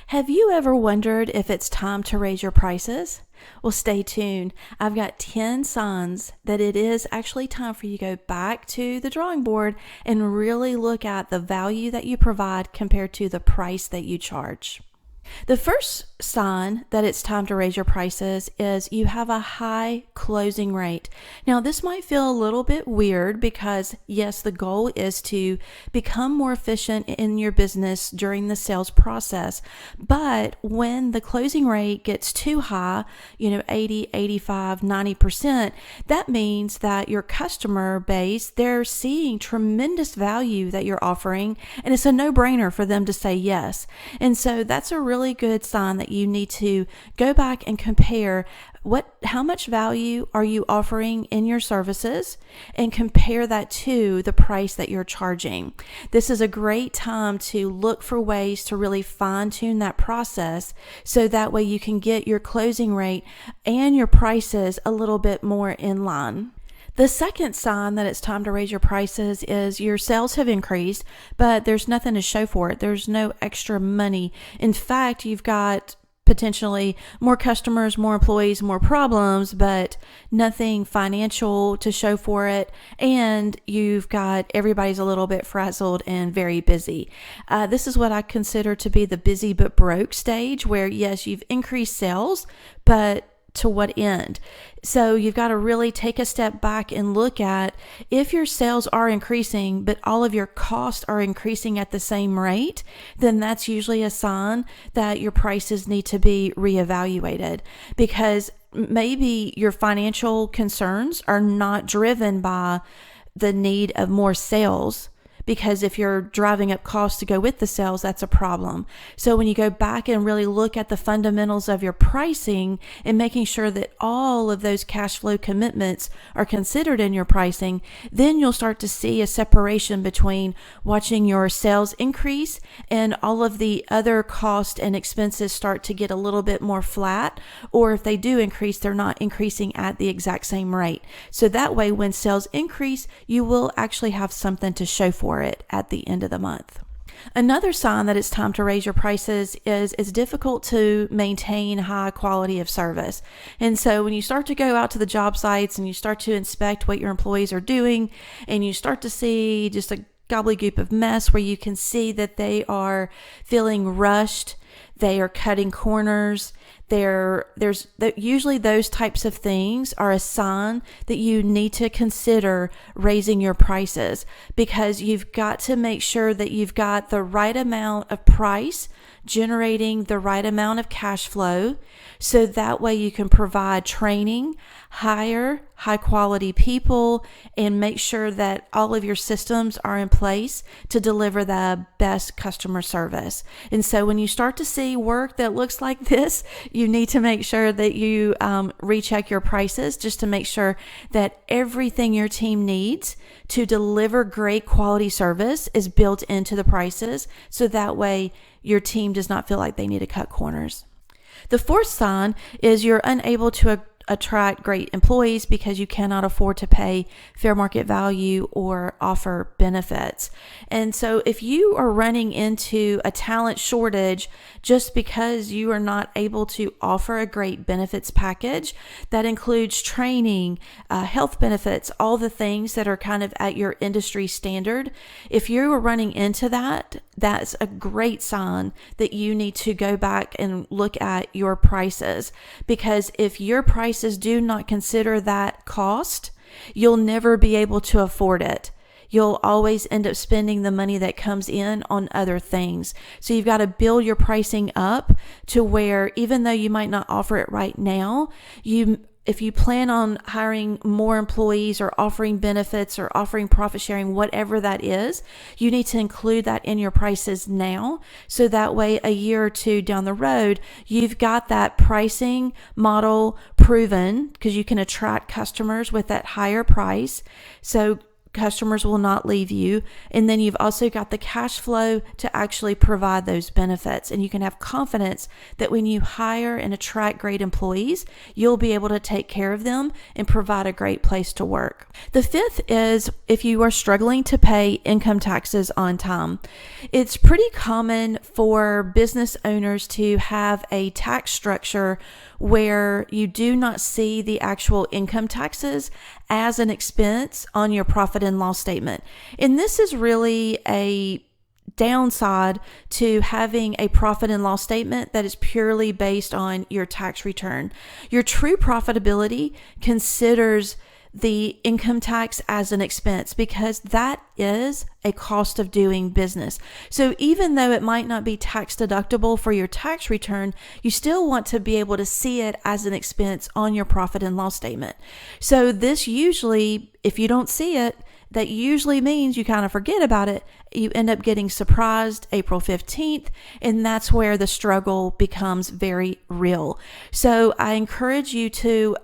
Have you ever wondered if it's time to raise your prices? Well, stay tuned. I've got 10 signs that it is actually time for you to go back to the drawing board and really look at the value that you provide compared to the price that you charge. The first sign that it's time to raise your prices is you have a high closing rate. Now, this might feel a little bit weird because, yes, the goal is to become more efficient in your business during the sales process. But when the closing rate gets too high, 80, 85, 90%, that means that your customer base, they're seeing tremendous value that you're offering, and it's a no-brainer for them to say yes. And so that's a really good sign that you need to go back and compare how much value are you offering in your services and compare that to the price that you're charging. This is a great time to look for ways to really fine-tune that process so that way you can get your closing rate and your prices a little bit more in line. The second sign that it's time to raise your prices is your sales have increased, but there's nothing to show for it. There's no extra money. In fact, you've got potentially more customers, more employees, more problems, but nothing financial to show for it. And you've got everybody's a little bit frazzled and very busy. This is what I consider to be the busy but broke stage where, yes, you've increased sales, but to what end? So you've got to really take a step back and look at if your sales are increasing, but all of your costs are increasing at the same rate, then that's usually a sign that your prices need to be reevaluated, because maybe your financial concerns are not driven by the need of more sales. Because if you're driving up costs to go with the sales, that's a problem. So when you go back and really look at the fundamentals of your pricing and making sure that all of those cash flow commitments are considered in your pricing, then you'll start to see a separation between watching your sales increase and all of the other costs and expenses start to get a little bit more flat. Or if they do increase, they're not increasing at the exact same rate. So that way, when sales increase, you will actually have something to show for it at the end of the month. Another sign that it's time to raise your prices is it's difficult to maintain high quality of service. And so when you start to go out to the job sites and you start to inspect what your employees are doing, and you start to see just a gobbledygook of mess where you can see that they are feeling rushed, they are cutting corners. Usually those types of things are a sign that you need to consider raising your prices, because you've got to make sure that you've got the right amount of price generating the right amount of cash flow, so that way you can provide training, hire high quality people, and make sure that all of your systems are in place to deliver the best customer service. And so when you start to see work that looks like this, you need to make sure that you recheck your prices just to make sure that everything your team needs to deliver great quality service is built into the prices, so that way your team does not feel like they need to cut corners. The fourth sign is you're unable to attract great employees because you cannot afford to pay fair market value or offer benefits. And so if you are running into a talent shortage just because you are not able to offer a great benefits package that includes training, health benefits, all the things that are kind of at your industry standard, if you are running into that, that's a great sign that you need to go back and look at your prices. Because if your prices do not consider that cost, you'll never be able to afford it. You'll always end up spending the money that comes in on other things. So you've got to build your pricing up to where, even though you might not offer it right now, if you plan on hiring more employees or offering benefits or offering profit sharing, whatever that is, you need to include that in your prices now. So that way, a year or two down the road, you've got that pricing model proven, because you can attract customers with that higher price. So customers will not leave you. And then you've also got the cash flow to actually provide those benefits. And you can have confidence that when you hire and attract great employees, you'll be able to take care of them and provide a great place to work. The fifth is if you are struggling to pay income taxes on time. It's pretty common for business owners to have a tax structure where you do not see the actual income taxes as an expense on your profit and loss statement. And this is really a downside to having a profit and loss statement that is purely based on your tax return. Your true profitability considers the income tax as an expense because that is a cost of doing business. So even though it might not be tax deductible for your tax return, you still want to be able to see it as an expense on your profit and loss statement. So this usually, if you don't see it, that usually means you kind of forget about it. You end up getting surprised April 15th, and that's where the struggle becomes very real. So I encourage you to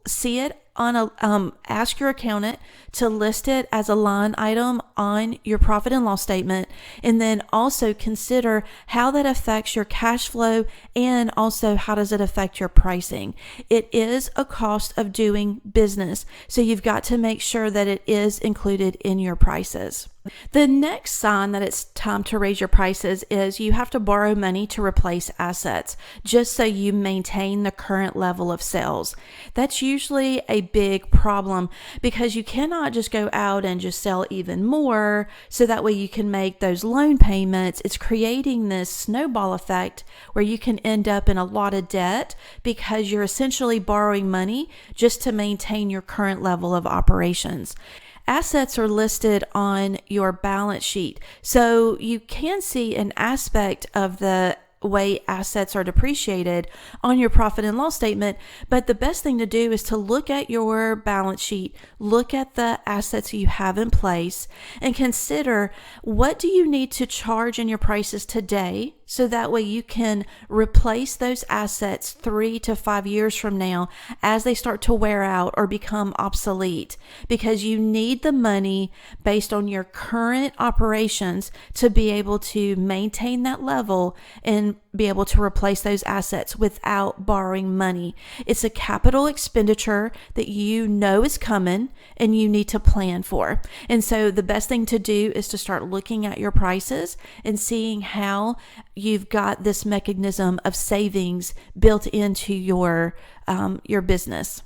see it on ask your accountant to list it as a line item on your profit and loss statement, and then also consider how that affects your cash flow and also how does it affect your pricing. It is a cost of doing business, so you've got to make sure that it is included in your prices. The next sign that it's time to raise your prices is you have to borrow money to replace assets just so you maintain the current level of sales. That's usually a big problem because you cannot just go out and just sell even more so that way you can make those loan payments. It's creating this snowball effect where you can end up in a lot of debt because you're essentially borrowing money just to maintain your current level of operations. Assets are listed on your balance sheet, so you can see an aspect of the way assets are depreciated on your profit and loss statement. But the best thing to do is to look at your balance sheet, look at the assets you have in place, and consider what do you need to charge in your prices today so that way you can replace those assets 3 to 5 years from now as they start to wear out or become obsolete, because you need the money based on your current operations to be able to maintain that level and be able to replace those assets without borrowing money. It's a capital expenditure that you know is coming and you need to plan for. And so the best thing to do is to start looking at your prices and seeing how you've got this mechanism of savings built into your business.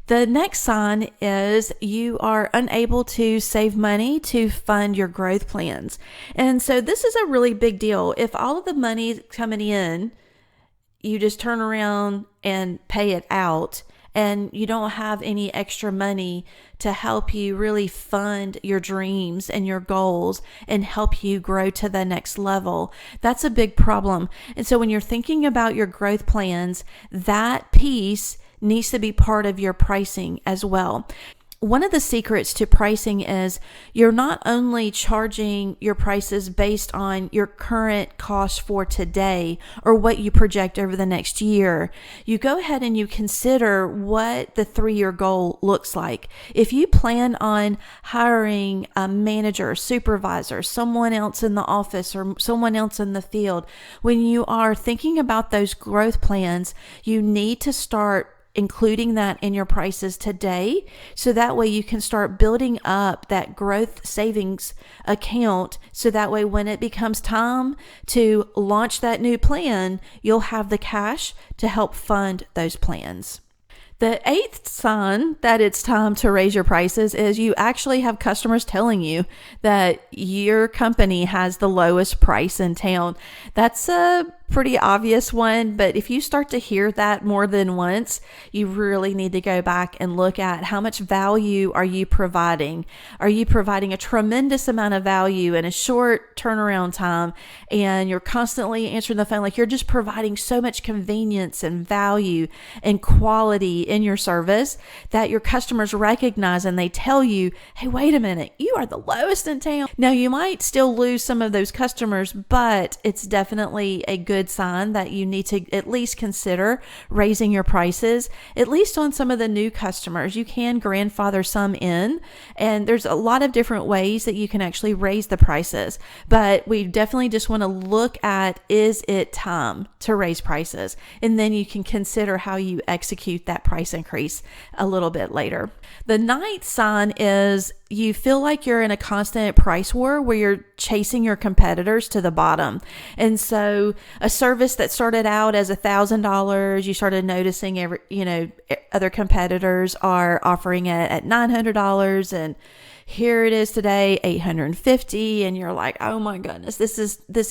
The next sign is you are unable to save money to fund your growth plans. And so this is a really big deal. If all of the money is coming in, you just turn around and pay it out, and you don't have any extra money to help you really fund your dreams and your goals and help you grow to the next level, that's a big problem. And so when you're thinking about your growth plans, that piece needs to be part of your pricing as well. One of the secrets to pricing is you're not only charging your prices based on your current cost for today or what you project over the next year. You go ahead and you consider what the 3-year goal looks like. If you plan on hiring a manager, supervisor, someone else in the office or someone else in the field, when you are thinking about those growth plans, you need to start including that in your prices today, so that way you can start building up that growth savings account, so that way when it becomes time to launch that new plan, you'll have the cash to help fund those plans. The 8th sign that it's time to raise your prices is you actually have customers telling you that your company has the lowest price in town. That's a pretty obvious one, but if you start to hear that more than once, you really need to go back and look at how much value are you providing. Are you providing a tremendous amount of value in a short turnaround time, and you're constantly answering the phone like you're just providing so much convenience and value and quality in your service that your customers recognize and they tell you, hey, wait a minute, you are the lowest in town. Now, you might still lose some of those customers, but it's definitely a good good sign that you need to at least consider raising your prices, at least on some of the new customers. You can grandfather some in, and there's a lot of different ways that you can actually raise the prices. But we definitely just want to look at, is it time to raise prices? And then you can consider how you execute that price increase a little bit later. The ninth sign is you feel like you're in a constant price war where you're chasing your competitors to the bottom. And so a service that started out as $1,000, you started noticing other competitors are offering it at $900, and here it is today, $850, and you're like, oh my goodness, this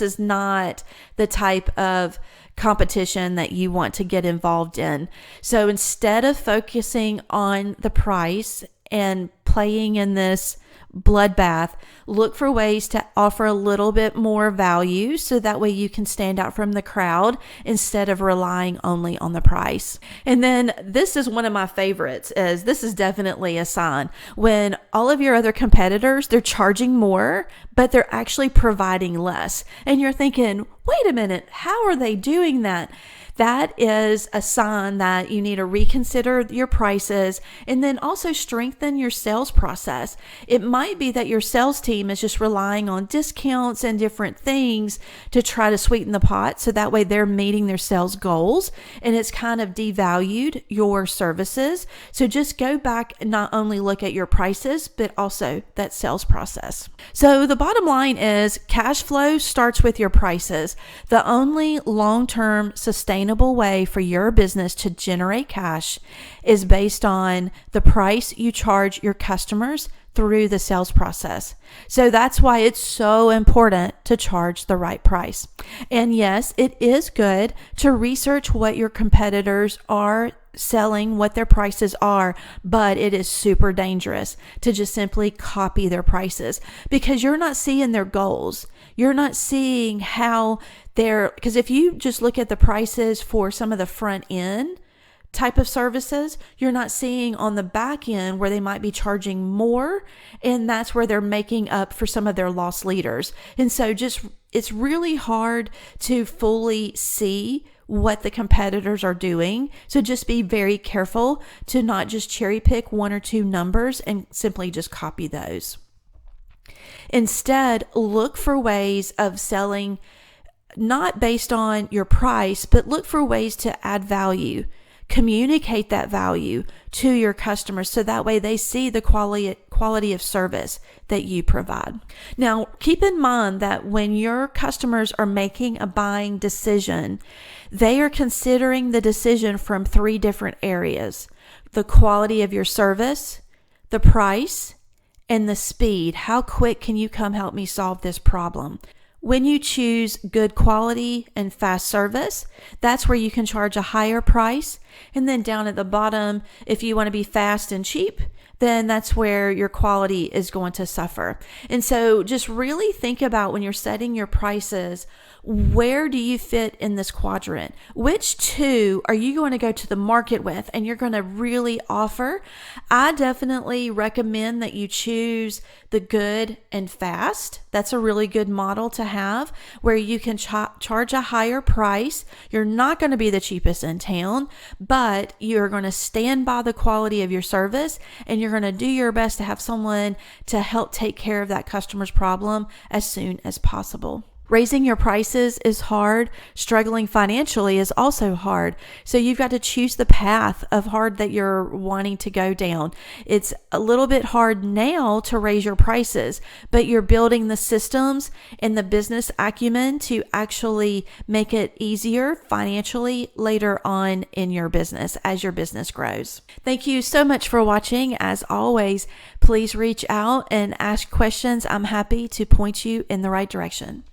is not the type of competition that you want to get involved in. So instead of focusing on the price and playing in this bloodbath, look for ways to offer a little bit more value so that way you can stand out from the crowd instead of relying only on the price. And then this is one of my favorites, is this is definitely a sign when all of your other competitors, they're charging more, but they're actually providing less. And you're thinking, wait a minute, how are they doing that? That is a sign that you need to reconsider your prices and then also strengthen your sales process. It might be that your sales team is just relying on discounts and different things to try to sweeten the pot, so that way they're meeting their sales goals, and it's kind of devalued your services. So just go back and not only look at your prices, but also that sales process. So the bottom line is cash flow starts with your prices. The only long-term sustainable way for your business to generate cash is based on the price you charge your customers through the sales process. So that's why it's so important to charge the right price. And yes, it is good to research what your competitors are selling, what their prices are, but it is super dangerous to just simply copy their prices because you're not seeing their goals. You're not seeing how because if you just look at the prices for some of the front end type of services, you're not seeing on the back end where they might be charging more, and that's where they're making up for some of their lost leaders. And so it's really hard to fully see what the competitors are doing. So just be very careful to not just cherry pick one or two numbers and simply just copy those. Instead, look for ways of selling not based on your price, but look for ways to add value. Communicate that value to your customers so that way they see the quality of service that you provide. Now, keep in mind that when your customers are making a buying decision, they are considering the decision from three different areas: the quality of your service, the price, and the speed. How quick can you come help me solve this problem? When you choose good quality and fast service, that's where you can charge a higher price. And then down at the bottom, if you want to be fast and cheap, then that's where your quality is going to suffer. And so just really think about when you're setting your prices, where do you fit in this quadrant? Which two are you going to go to the market with and you're going to really offer? I definitely recommend that you choose the good and fast. That's a really good model to have where you can charge a higher price. You're not going to be the cheapest in town, but you're going to stand by the quality of your service and you're going to do your best to have someone to help take care of that customer's problem as soon as possible. Raising your prices is hard. Struggling financially is also hard. So you've got to choose the path of hard that you're wanting to go down. It's a little bit hard now to raise your prices, but you're building the systems and the business acumen to actually make it easier financially later on in your business as your business grows. Thank you so much for watching. As always, please reach out and ask questions. I'm happy to point you in the right direction.